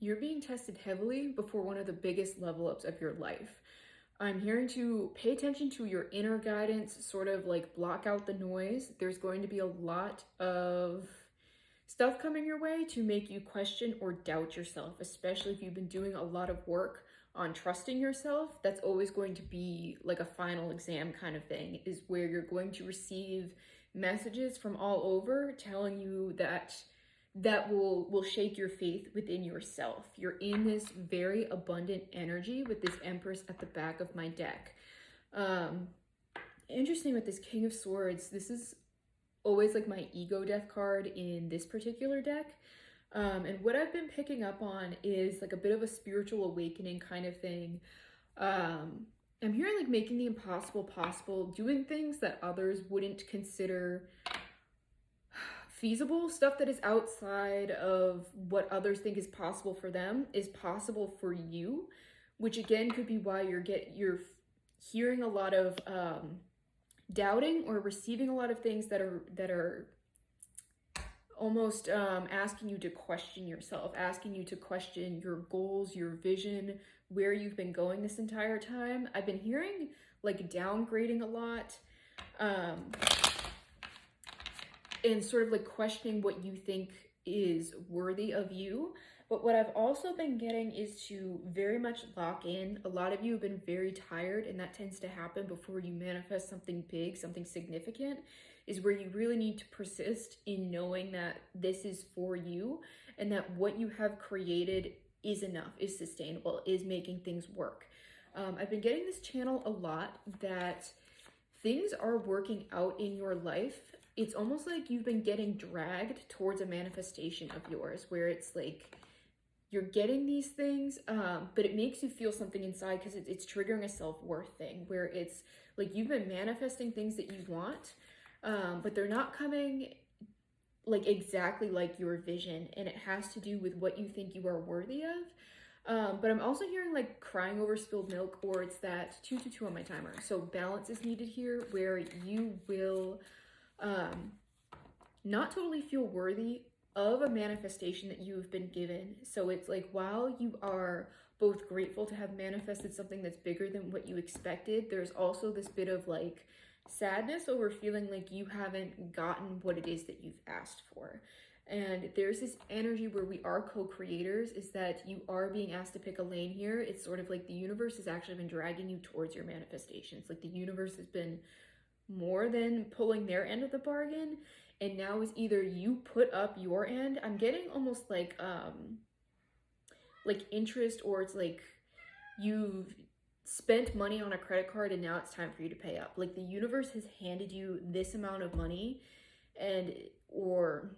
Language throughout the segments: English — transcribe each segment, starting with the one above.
You're being tested heavily before one of the biggest level ups of your life. I'm hearing to pay attention to your inner guidance, sort of like block out the noise. There's going to be a lot of stuff coming your way to make you question or doubt yourself, especially if you've been doing a lot of work on trusting yourself. That's always going to be like a final exam kind of thing, is where you're going to receive messages from all over telling you that will shake your faith within yourself. You're in this very abundant energy with this Empress at the back of my deck. Interesting with this King of Swords, this is always like my ego death card in this particular deck. And what I've been picking up on is like a bit of a spiritual awakening kind of thing. I'm hearing like making the impossible possible, doing things that others wouldn't consider feasible. Stuff that is outside of what others think is possible for them is possible for you, which again could be why you're hearing a lot of doubting or receiving a lot of things that are almost asking you to question yourself, asking you to question your goals, your vision, where you've been going this entire time. I've been hearing like downgrading a lot, and sort of like questioning what you think is worthy of you. But what I've also been getting is to very much lock in. A lot of you have been very tired, and that tends to happen before you manifest something big, something significant, is where you really need to persist in knowing that this is for you and that what you have created is enough, is sustainable, is making things work. I've been getting this channel a lot that things are working out in your life. It's almost like you've been getting dragged towards a manifestation of yours, where it's like you're getting these things, but it makes you feel something inside because it's triggering a self-worth thing, where it's like you've been manifesting things that you want, but they're not coming like exactly like your vision, and it has to do with what you think you are worthy of. But I'm also hearing like crying over spilled milk, or it's that 2 on my timer. So balance is needed here, where you will not totally feel worthy of a manifestation that you've been given. So it's like, while you are both grateful to have manifested something that's bigger than what you expected, there's also this bit of like sadness over feeling like you haven't gotten what it is that you've asked for. And there's this energy where we are co-creators, is that you are being asked to pick a lane here. It's sort of like the universe has actually been dragging you towards your manifestations. Like the universe has been more than pulling their end of the bargain, and now is either you put up your end. I'm getting almost like interest, or it's like you've spent money on a credit card and now it's time for you to pay up. Like the universe has handed you this amount of money and or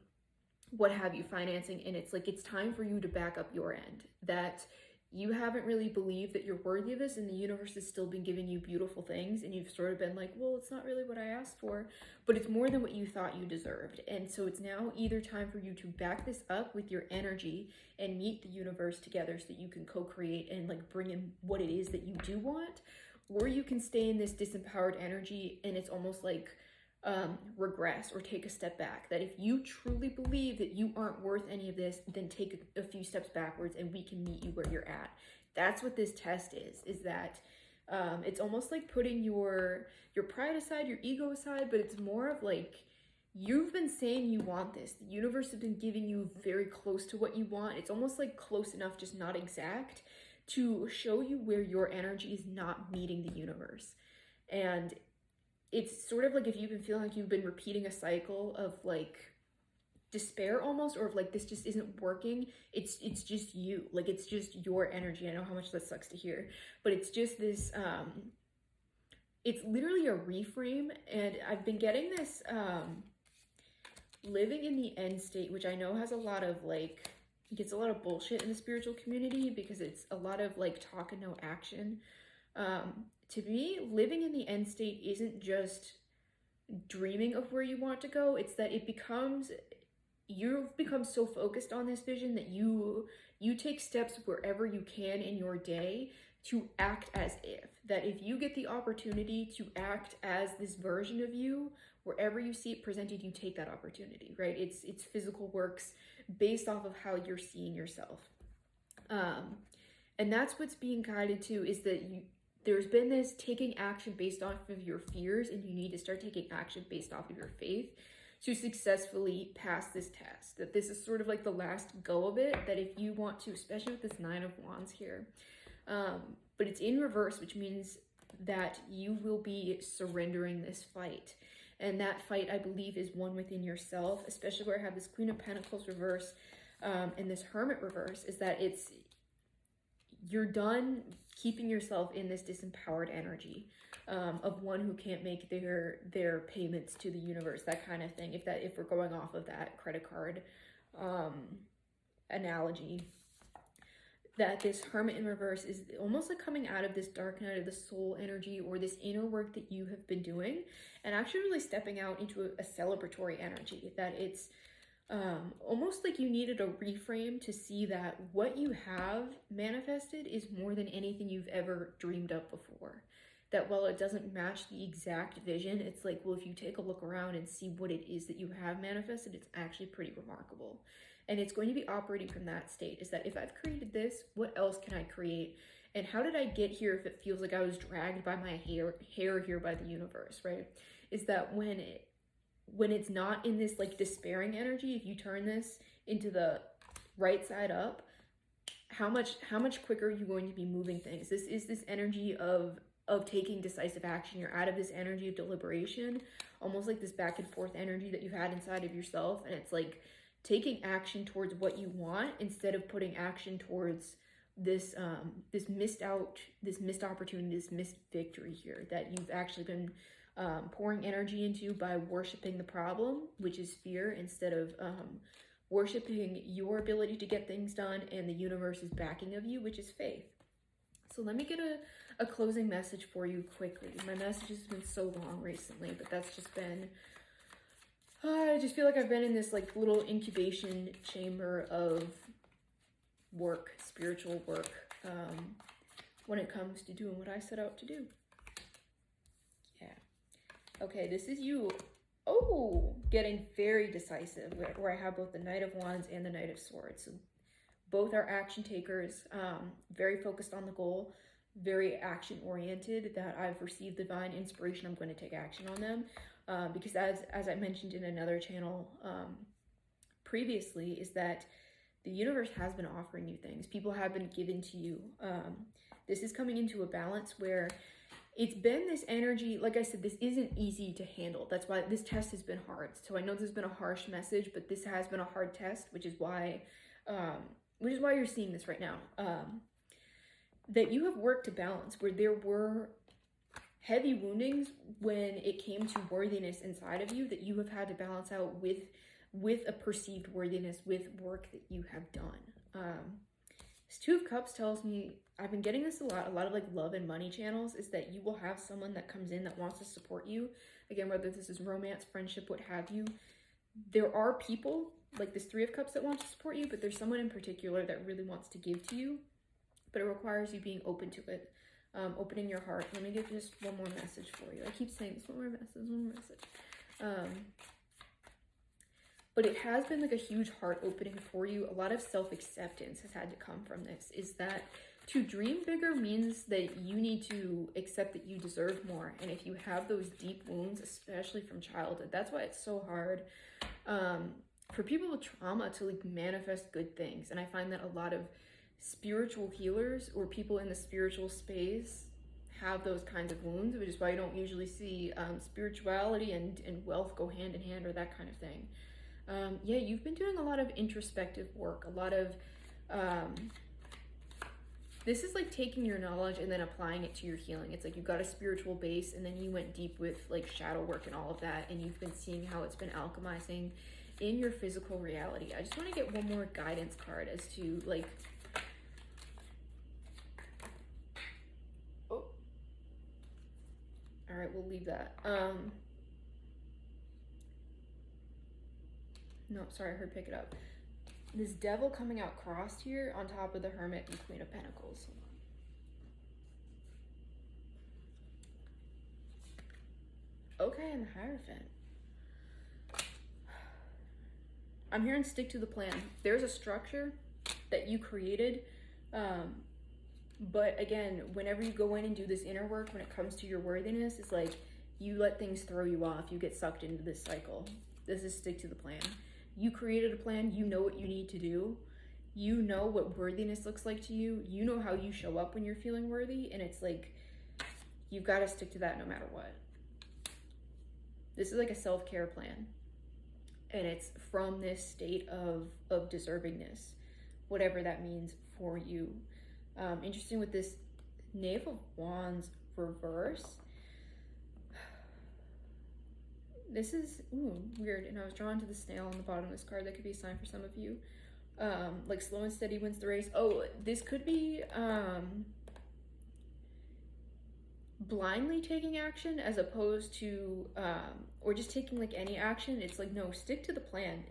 what have you, financing, and it's like it's time for you to back up your end. That you haven't really believed that you're worthy of this, and the universe has still been giving you beautiful things, and you've sort of been like, well, it's not really what I asked for, but it's more than what you thought you deserved. And so it's now either time for you to back this up with your energy and meet the universe together so that you can co-create and like bring in what it is that you do want, or you can stay in this disempowered energy, and it's almost like regress or take a step back. That if you truly believe that you aren't worth any of this, then take a few steps backwards and we can meet you where you're at. That's what this test is that it's almost like putting your pride aside, your ego aside, but it's more of like, you've been saying you want this. The universe has been giving you very close to what you want. It's almost like close enough, just not exact, to show you where your energy is not meeting the universe. And it's sort of like if you've been feeling like you've been repeating a cycle of like despair almost, or of like this just isn't working, it's just you, like it's just your energy. I know how much that sucks to hear, but it's just this it's literally a reframe. And I've been getting this living in the end state, which I know has a lot of like, gets a lot of bullshit in the spiritual community because it's a lot of like talk and no action. To me, living in the end state isn't just dreaming of where you want to go. It's that you've become so focused on this vision that you take steps wherever you can in your day to act as if. That if you get the opportunity to act as this version of you, wherever you see it presented, you take that opportunity, right? It's physical works based off of how you're seeing yourself. Um, and that's what's being guided to, is that there's been this taking action based off of your fears, and you need to start taking action based off of your faith to successfully pass this test. That this is sort of like the last go of it, that if you want to, especially with this Nine of Wands here, but it's in reverse, which means that you will be surrendering this fight. And that fight, I believe, is one within yourself, especially where I have this Queen of Pentacles reverse and this Hermit reverse, is that you're done keeping yourself in this disempowered energy of one who can't make their payments to the universe, that kind of thing. If we're going off of that credit card analogy, that this Hermit in reverse is almost like coming out of this dark night of the soul energy, or this inner work that you have been doing, and actually really stepping out into a celebratory energy. That it's almost like you needed a reframe to see that what you have manifested is more than anything you've ever dreamed of before. That while it doesn't match the exact vision, it's like, well, if you take a look around and see what it is that you have manifested, it's actually pretty remarkable. And it's going to be operating from that state, is that if I've created this, what else can I create? And how did I get here if it feels like I was dragged by my hair here by the universe, right? Is that when it's not in this like despairing energy, if you turn this into the right side up, how much quicker are you going to be moving things? This is this energy of taking decisive action. You're out of this energy of deliberation, almost like this back and forth energy that you've had inside of yourself, and it's like taking action towards what you want instead of putting action towards this missed opportunity, this missed victory here that you've actually been pouring energy into by worshiping the problem, which is fear, instead of worshiping your ability to get things done and the universe's backing of you, which is faith. So let me get a closing message for you quickly. My message has been so long recently, but that's just been, I just feel like I've been in this like little incubation chamber of work, spiritual work, when it comes to doing what I set out to do. Yeah. Okay, this is you. Oh, getting very decisive, where I have both the Knight of Wands and the Knight of Swords. So both are action takers, very focused on the goal, very action oriented, that I've received divine inspiration. I'm going to take action on them. Because as I mentioned in another channel previously, is that the universe has been offering you things. People have been given to you. This is coming into a balance where it's been this energy, like I said, this isn't easy to handle. That's why this test has been hard. So I know this has been a harsh message, but this has been a hard test, which is why you're seeing this right now. That you have worked to balance, where there were heavy woundings when it came to worthiness inside of you, that you have had to balance out with a perceived worthiness, with work that you have done. This Two of Cups tells me, I've been getting this a lot of like love and money channels, is that you will have someone that comes in that wants to support you. Again, whether this is romance, friendship, what have you. There are people like this Three of Cups that want to support you, but there's someone in particular that really wants to give to you, but it requires you being open to it. Opening your heart. Let me get just one more message for you. I keep saying this, one more message. But it has been like a huge heart opening for you. A lot of self-acceptance has had to come from this. Is that to dream bigger means that you need to accept that you deserve more. And if you have those deep wounds, especially from childhood, that's why it's so hard for people with trauma to like manifest good things. And I find that a lot of spiritual healers or people in the spiritual space have those kinds of wounds, which is why you don't usually see spirituality and wealth go hand in hand, or that kind of thing. Yeah, you've been doing a lot of introspective work, a lot of this is like taking your knowledge and then applying it to your healing. It's like you've got a spiritual base, and then you went deep with like shadow work and all of that, and you've been seeing how it's been alchemizing in your physical reality. I just want to get one more guidance card as to like, all right, we'll leave that. No, sorry, I heard pick it up. This Devil coming out crossed here on top of the Hermit and Queen of Pentacles. Okay, and the Hierophant. I'm hearing stick to the plan. There's a structure that you created Um, but again, whenever you go in and do this inner work, when it comes to your worthiness, it's like you let things throw you off. You get sucked into this cycle. This is stick to the plan. You created a plan. You know what you need to do. You know what worthiness looks like to you. You know how you show up when you're feeling worthy. And it's like, you've got to stick to that no matter what. This is like a self-care plan. And it's from this state of deservingness, whatever that means for you. Interesting with this Knave of Wands reverse. This is weird, and I was drawn to the snail on the bottom of this card. That could be a sign for some of you. Like slow and steady wins the race. Oh, this could be blindly taking action as opposed to or just taking like any action. It's like, no, stick to the plan.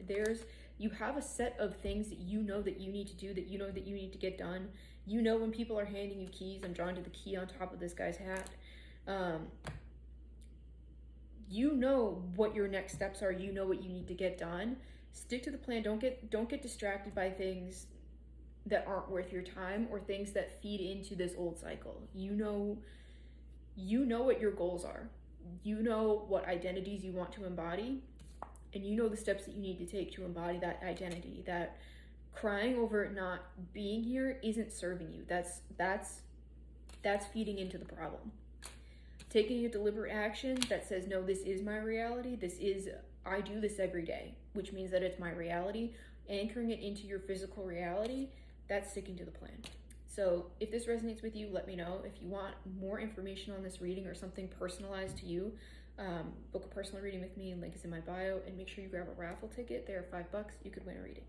You have a set of things that you know that you need to do, that you know that you need to get done. You know when people are handing you keys. I'm drawn to the key on top of this guy's hat. You know what your next steps are. You know what you need to get done. Stick to the plan. Don't get distracted by things that aren't worth your time or things that feed into this old cycle. You know what your goals are. You know what identities you want to embody, and you know the steps that you need to take to embody that identity. That crying over it not being here isn't serving you. That's feeding into the problem. Taking a deliberate action that says, no, this is my reality. I do this every day, which means that it's my reality. Anchoring it into your physical reality, that's sticking to the plan. So if this resonates with you, let me know. If you want more information on this reading or something personalized to you, book a personal reading with me. Link is in my bio, and make sure you grab a raffle ticket. They are $5. You could win a reading.